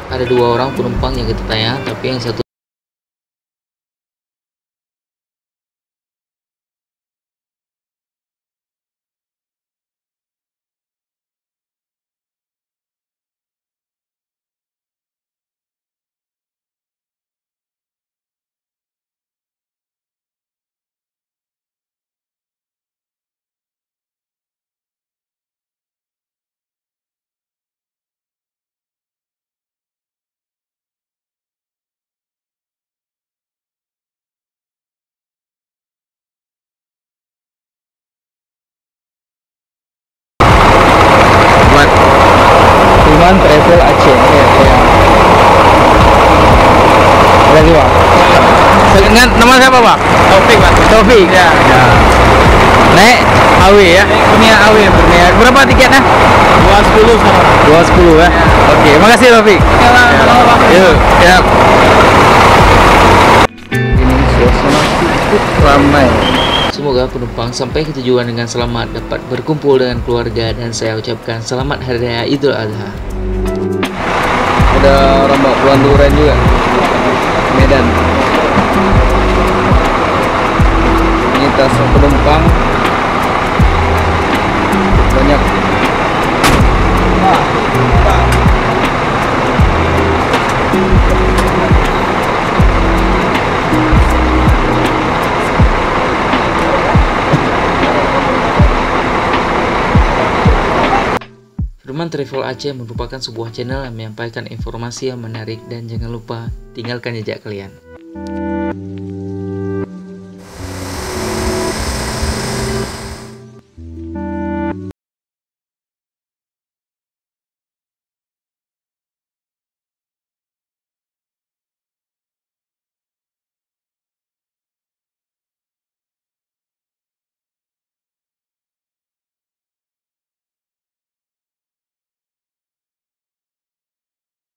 ada 2 orang penumpang yang kita tanya, tapi yang satu buat Tuman Travel Aceh. Lagi Bang. Dengan nama siapa Bang? Taufik, Pak. Taufik. Ya. Naik AW ya? Punya AW, Kurnia. Berapa tiketnya? 210 sama. 210 ya. Oke, makasih Taufik. Yuk, ya. Ini suasana cukup ramai. Semoga penumpang sampai ke tujuan dengan selamat, dapat berkumpul dengan keluarga, dan saya ucapkan selamat Hari Raya Idul Adha. Ada rombak Puan Duren juga. Medan. Ini tas penumpang banyak. Firman Travel Aceh merupakan sebuah channel yang menyampaikan informasi yang menarik, dan jangan lupa tinggalkan jejak kalian.